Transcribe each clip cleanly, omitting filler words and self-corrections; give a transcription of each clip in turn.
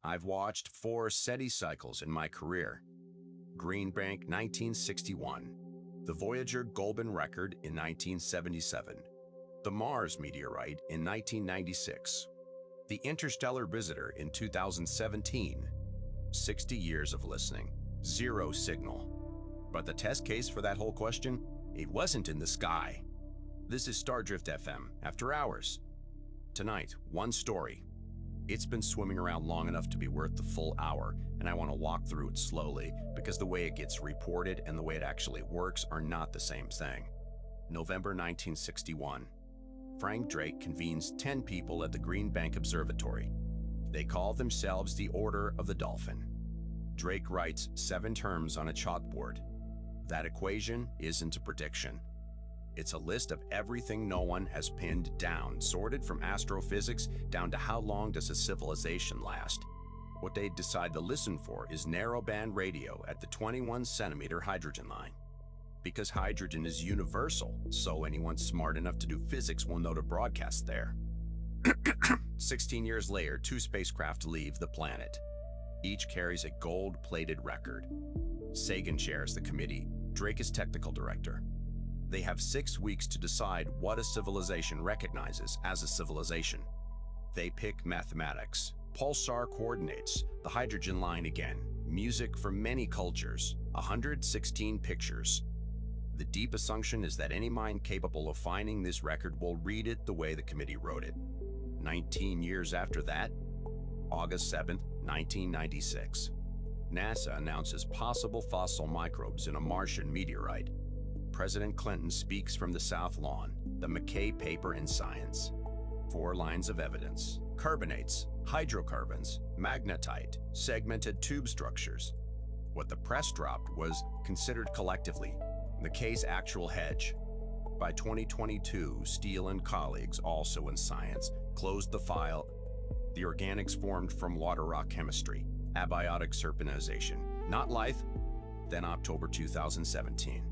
I've watched 4 SETI cycles in my career. Green Bank 1961, the Voyager Golden Record in 1977, the Mars meteorite in 1996, the Interstellar Visitor in 2017. 60 years of listening, 0 signal. But the test case for that whole question? It wasn't in the sky. This is Stardrift FM, After Hours. Tonight, one story. It's been swimming around long enough to be worth the full hour, and I want to walk through it slowly because the way it gets reported and the way it actually works are not the same thing. November 1961. Frank Drake convenes 10 people at the Green Bank Observatory. They call themselves the Order of the Dolphin. Drake writes 7 terms on a chalkboard. That equation isn't a prediction. It's a list of everything no one has pinned down, sorted from astrophysics down to how long does a civilization last. What they decide to listen for is narrowband radio at the 21-centimeter hydrogen line. Because hydrogen is universal, so anyone smart enough to do physics will know to broadcast there. 16 years later, 2 spacecraft leave the planet. Each carries a gold-plated record. Sagan chairs the committee. Drake is technical director. They have 6 weeks to decide what a civilization recognizes as a civilization. They pick mathematics, pulsar coordinates, the hydrogen line again, music from many cultures, 116 pictures. The deep assumption is that any mind capable of finding this record will read it the way the committee wrote it. 19 years after that, August 7, 1996, NASA announces possible fossil microbes in a Martian meteorite. President Clinton speaks from the South Lawn, the McKay paper in Science. 4 lines of evidence: carbonates, hydrocarbons, magnetite, segmented tube structures. What the press dropped was considered collectively McKay's actual hedge. By 2022, Steele and colleagues, also in Science, closed the file. The organics formed from water rock chemistry, abiotic serpentinization, not life. Then October 2017.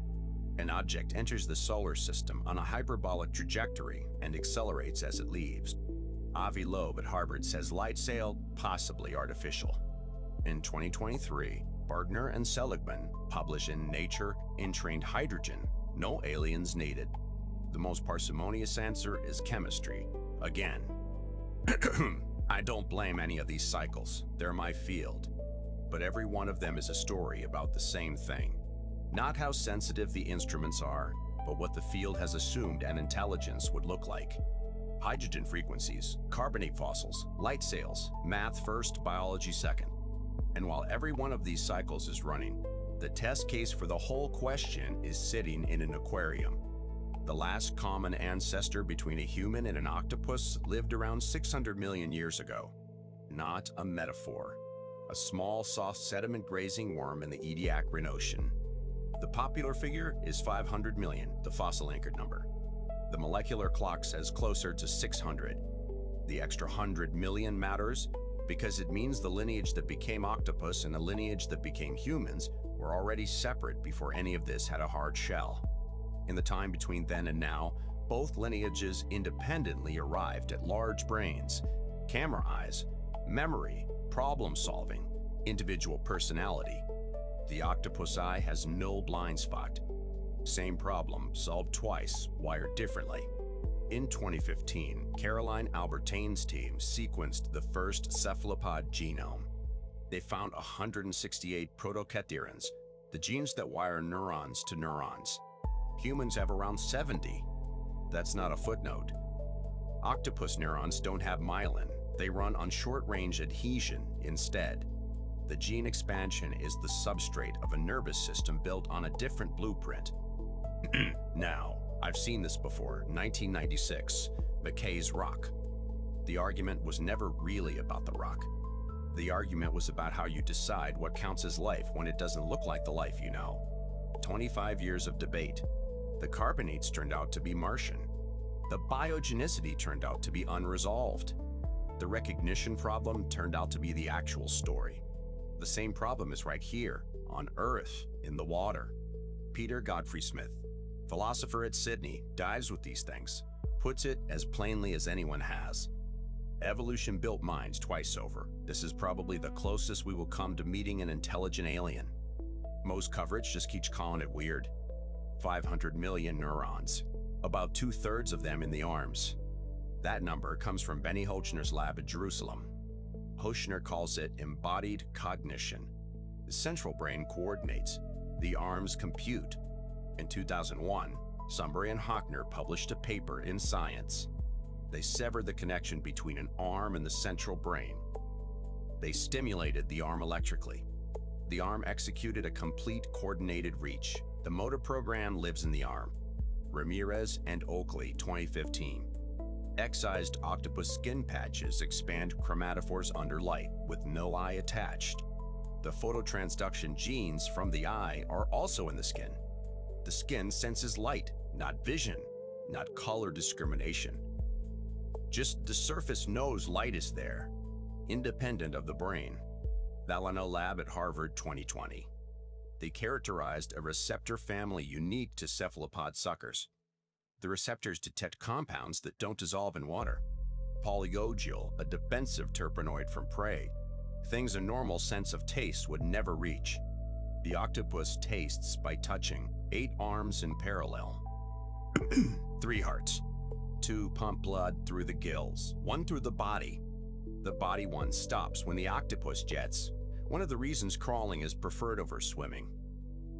An object enters the solar system on a hyperbolic trajectory and accelerates as it leaves. Avi Loeb at Harvard says light sail, possibly artificial. In 2023, Bartner and Seligman publish in Nature Entrained Hydrogen, no aliens needed. The most parsimonious answer is chemistry. Again. I don't blame any of these cycles. They're my field. But every one of them is a story about the same thing. Not how sensitive the instruments are, but what the field has assumed an intelligence would look like. Hydrogen frequencies, carbonate fossils, light sails, math first, biology second. And while every one of these cycles is running, the test case for the whole question is sitting in an aquarium. The last common ancestor between a human and an octopus lived around 600 million years ago. Not a metaphor. A small, soft sediment-grazing worm in the Ediacaran Ocean. The popular figure is 500 million, the fossil-anchored number. The molecular clock says closer to 600. The extra 100 million matters because it means the lineage that became octopus and the lineage that became humans were already separate before any of this had a hard shell. In the time between then and now, both lineages independently arrived at large brains, camera eyes, memory, problem-solving, individual personality. The octopus eye has no blind spot. Same problem, solved twice, wired differently. In 2015, Caroline Albertain's team sequenced the first cephalopod genome. They found 168 protocatecherins, the genes that wire neurons to neurons. Humans have around 70. That's not a footnote. Octopus neurons don't have myelin. They run on short-range adhesion instead. The gene expansion is the substrate of a nervous system built on a different blueprint. Now, I've seen this before, 1996, McKay's rock. The argument was never really about the rock. The argument was about how you decide what counts as life when it doesn't look like the life you know. 25 years of debate. The carbonates turned out to be Martian. The biogenicity turned out to be unresolved. The recognition problem turned out to be the actual story. The same problem is right here, on Earth, in the water. Peter Godfrey-Smith, philosopher at Sydney, dives with these things, puts it as plainly as anyone has. Evolution built minds twice over. This is probably the closest we will come to meeting an intelligent alien. Most coverage just keeps calling it weird. 500 million neurons, about 2/3 of them in the arms. That number comes from Benny Hochner's lab at Jerusalem. Hochner calls it embodied cognition. The central brain coordinates, the arms compute. In 2001, Sumbre and Hochner published a paper in Science. They severed the connection between an arm and the central brain. They stimulated the arm electrically. The arm executed a complete coordinated reach. The motor program lives in the arm. Ramirez and Oakley, 2015. Excised octopus skin patches expand chromatophores under light with no eye attached. The phototransduction genes from the eye are also in the skin. The skin senses light, not vision, not color discrimination. Just the surface knows light is there, independent of the brain. Valano Lab at Harvard, 2020. They characterized a receptor family unique to cephalopod suckers. The receptors detect compounds that don't dissolve in water. Polyogil, a defensive terpenoid from prey, things a normal sense of taste would never reach. The octopus tastes by touching, 8 arms in parallel. 3 hearts. 2 pump blood through the gills, 1 through the body. The body one stops when the octopus jets. One of the reasons crawling is preferred over swimming.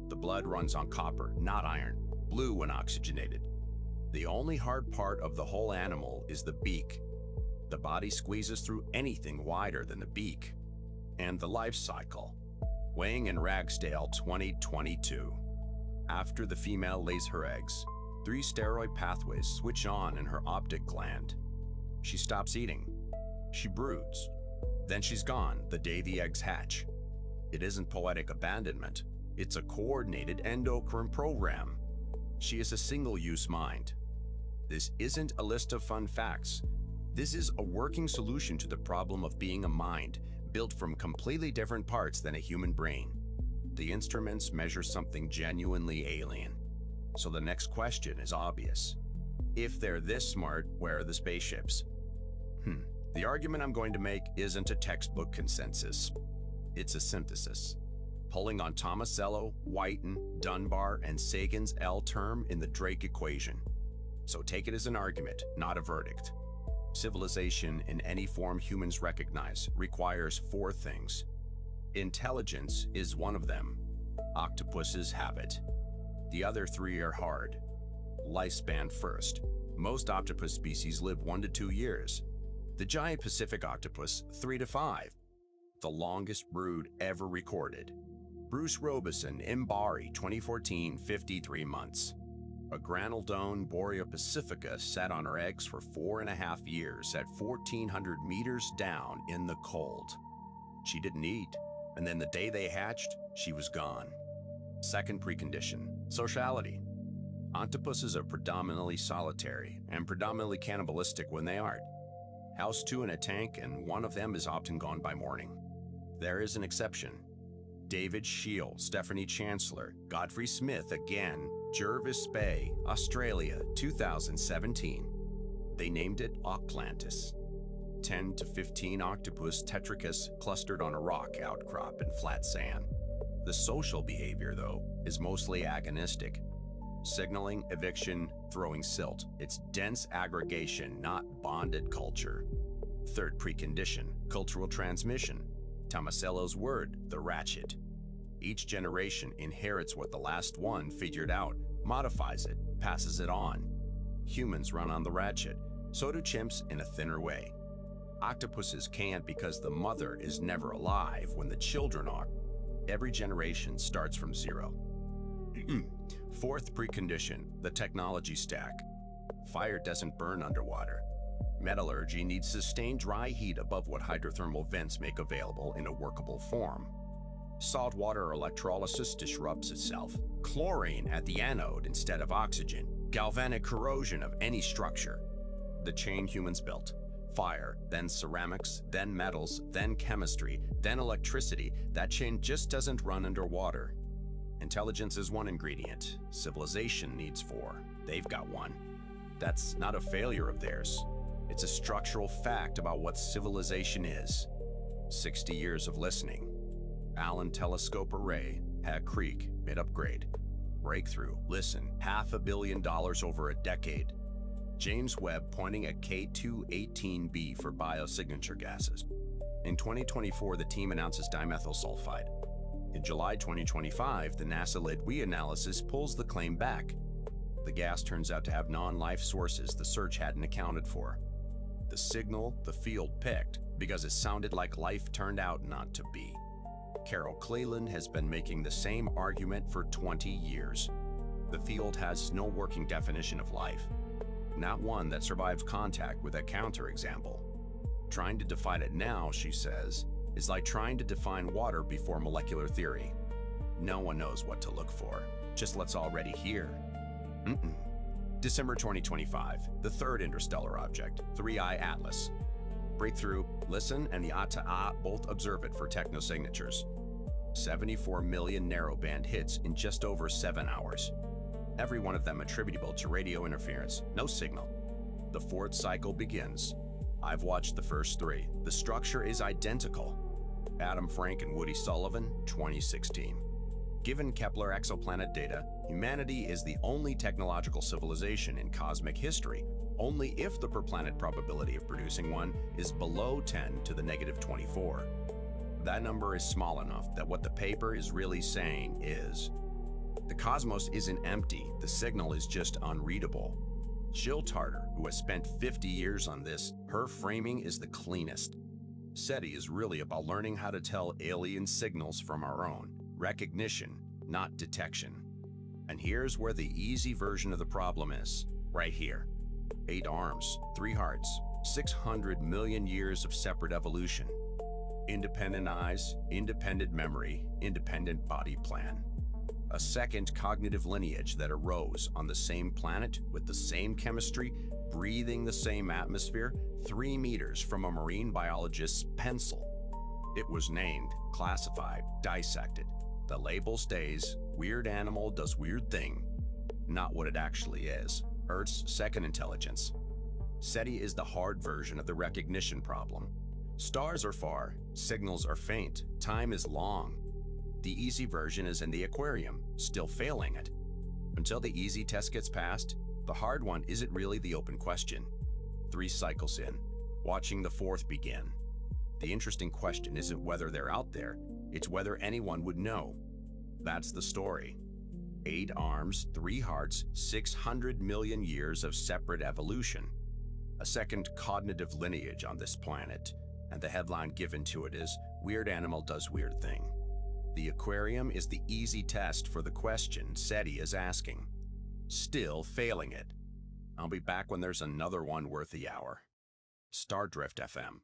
The blood runs on copper, not iron, blue when oxygenated. The only hard part of the whole animal is the beak. The body squeezes through anything wider than the beak. And the life cycle. Weighing in Ragsdale, 2022. After the female lays her eggs, 3 steroid pathways switch on in her optic gland. She stops eating. She broods. Then she's gone the day the eggs hatch. It isn't poetic abandonment. It's a coordinated endocrine program. She is a single-use mind. This isn't a list of fun facts. This is a working solution to the problem of being a mind, built from completely different parts than a human brain. The instruments measure something genuinely alien. So the next question is obvious. If they're this smart, where are the spaceships? The argument I'm going to make isn't a textbook consensus. It's a synthesis. Pulling on Tomasello, Whiten, Dunbar, and Sagan's L term in the Drake equation. So take it as an argument, not a verdict. Civilization in any form humans recognize requires 4 things. Intelligence is one of them. Octopuses have it. The other 3 are hard. Lifespan first. Most octopus species live 1 to 2 years. The giant Pacific octopus, 3 to 5. The longest brood ever recorded. Bruce Robeson, Embodied, 2014, 53 months. A Granaldone Borea pacifica sat on her eggs for 4.5 years at 1,400 meters down in the cold. She didn't eat, and then the day they hatched, she was gone. Second precondition, sociality. Octopuses are predominantly solitary and predominantly cannibalistic when they aren't. House 2 in a tank, and one of them is often gone by morning. There is an exception. David Scheel, Stephanie Chancellor, Godfrey-Smith again, Jervis Bay, Australia, 2017. They named it Oclantis. 10 to 15 octopus tetrachus clustered on a rock outcrop in flat sand. The social behavior, though, is mostly agonistic. Signaling, eviction, throwing silt. It's dense aggregation, not bonded culture. Third precondition, cultural transmission. Tomasello's word, the ratchet. Each generation inherits what the last one figured out, modifies it, passes it on. Humans run on the ratchet, so do chimps in a thinner way. Octopuses can't because the mother is never alive when the children are. Every generation starts from 0. Fourth precondition, the technology stack. Fire doesn't burn underwater. Metallurgy needs sustained dry heat above what hydrothermal vents make available in a workable form. Saltwater electrolysis disrupts itself. Chlorine at the anode instead of oxygen. Galvanic corrosion of any structure. The chain humans built. Fire, then ceramics, then metals, then chemistry, then electricity. That chain just doesn't run underwater. Intelligence is one ingredient. Civilization needs 4. They've got 1. That's not a failure of theirs. It's a structural fact about what civilization is. 60 years of listening. Allen Telescope Array, Hat Creek, mid-upgrade. Breakthrough, listen, $500 million over a decade. James Webb pointing at K218b for biosignature gases. In 2024, the team announces dimethyl sulfide. In July 2025, the NASA LIDWE analysis pulls the claim back. The gas turns out to have non-life sources the search hadn't accounted for. The signal the field picked because it sounded like life turned out not to be. Carol Cleland has been making the same argument for 20 years. The field has no working definition of life, not one that survives contact with a counterexample. Trying to define it now, she says, is like trying to define water before molecular theory. No one knows what to look for, just what's already here. December 2025, the third interstellar object, 3I Atlas. Breakthrough, listen, and the ATA both observe it for technosignatures. 74 million narrowband hits in just over 7 hours. Every one of them attributable to radio interference, no signal. The fourth cycle begins. I've watched the first 3. The structure is identical. Adam Frank and Woody Sullivan, 2016. Given Kepler exoplanet data, humanity is the only technological civilization in cosmic history, only if the per-planet probability of producing one is below 10 to the negative 24. That number is small enough that what the paper is really saying is, the cosmos isn't empty, the signal is just unreadable. Jill Tarter, who has spent 50 years on this, her framing is the cleanest. SETI is really about learning how to tell alien signals from our own. Recognition, not detection. And here's where the easy version of the problem is, right here. 8 arms, 3 hearts, 600 million years of separate evolution. Independent eyes, independent memory, independent body plan. A second cognitive lineage that arose on the same planet with the same chemistry, breathing the same atmosphere, 3 meters from a marine biologist's pencil. It was named, classified, dissected. The label stays, weird animal does weird thing. Not what it actually is. Earth's second intelligence. SETI is the hard version of the recognition problem. Stars are far, signals are faint, time is long. The easy version is in the aquarium, still failing it. Until the easy test gets passed, the hard one isn't really the open question. 3 cycles in, watching the 4th begin. The interesting question isn't whether they're out there, it's whether anyone would know. That's the story. 8 arms, 3 hearts, 600 million years of separate evolution. A second cognitive lineage on this planet, and the headline given to it is, Weird Animal Does Weird Thing. The aquarium is the easy test for the question SETI is asking. Still failing it. I'll be back when there's another one worth the hour. Stardrift FM.